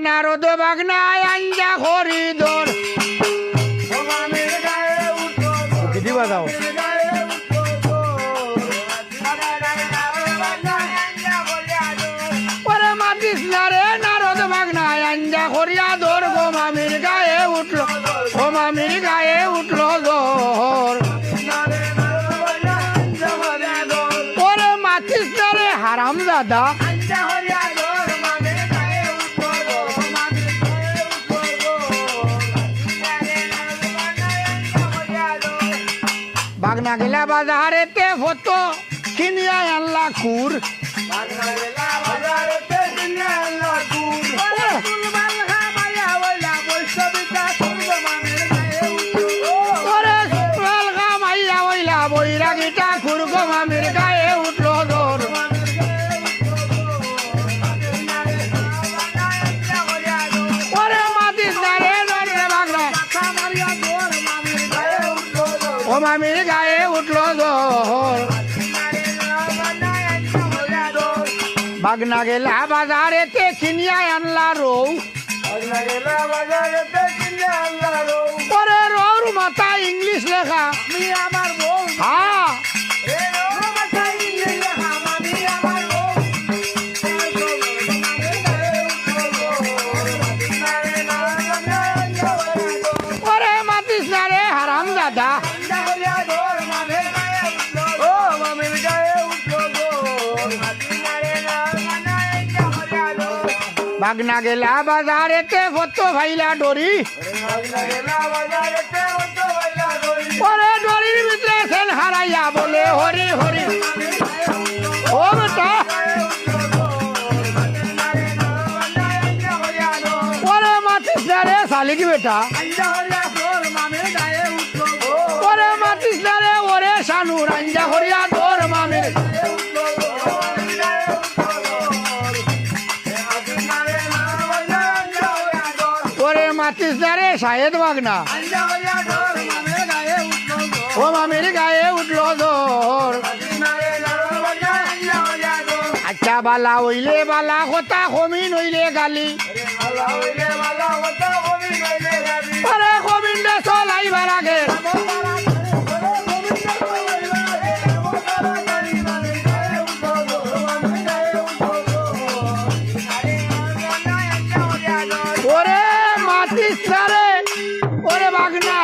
নারদ বাগনায় আঞ্জা হরিদর গীতি বাজাও ওরে মাতিস না রে নারদ বাগনায় আঞ্জা হরিয়া দর গো মামির গায়ে উঠলো ও মামির গায়ে উঠলো দর ওরে মাতিস না রে হারাম দাদা বাগনা গেলা বাজারেতে ফটো কিনিয়া আনলা কুর বৈরাগীটা খুর গো মামির গায়ে উঠলো দর ওরে মাতিস না রে বাগনা ও মামির গায়ে উঠলো দর বাগনা গেলা বাজারেতে কিনিয়া আনলা রৌ ওরে রৌর মাথা ইংলিশ লেখা হ্যাঁ ওরে মাতিস না রে হারাম দাদা বাগনা গেলা বাজারেতে ফটো ভাইলা ডরি ওরে ডরির ভিতরে সেন হারাইয়া বলে হরি হরি ও বেটা ওরে মাতিস না রে শালিক বেটা ওরে মাতিস না রে ওরে শানু রাঞ্জা হরিয়া তোর মামির ওরে মাতিস না রে শাহেদ বাগনা ও মামির গায়ে উঠলো দর আচ্ছা বালা হইলে বালা কথা কমি নইলে গালি ওরে গোবিন্দে চলাইবার আগে ওরে মাতিস না রে ওরে বাগনা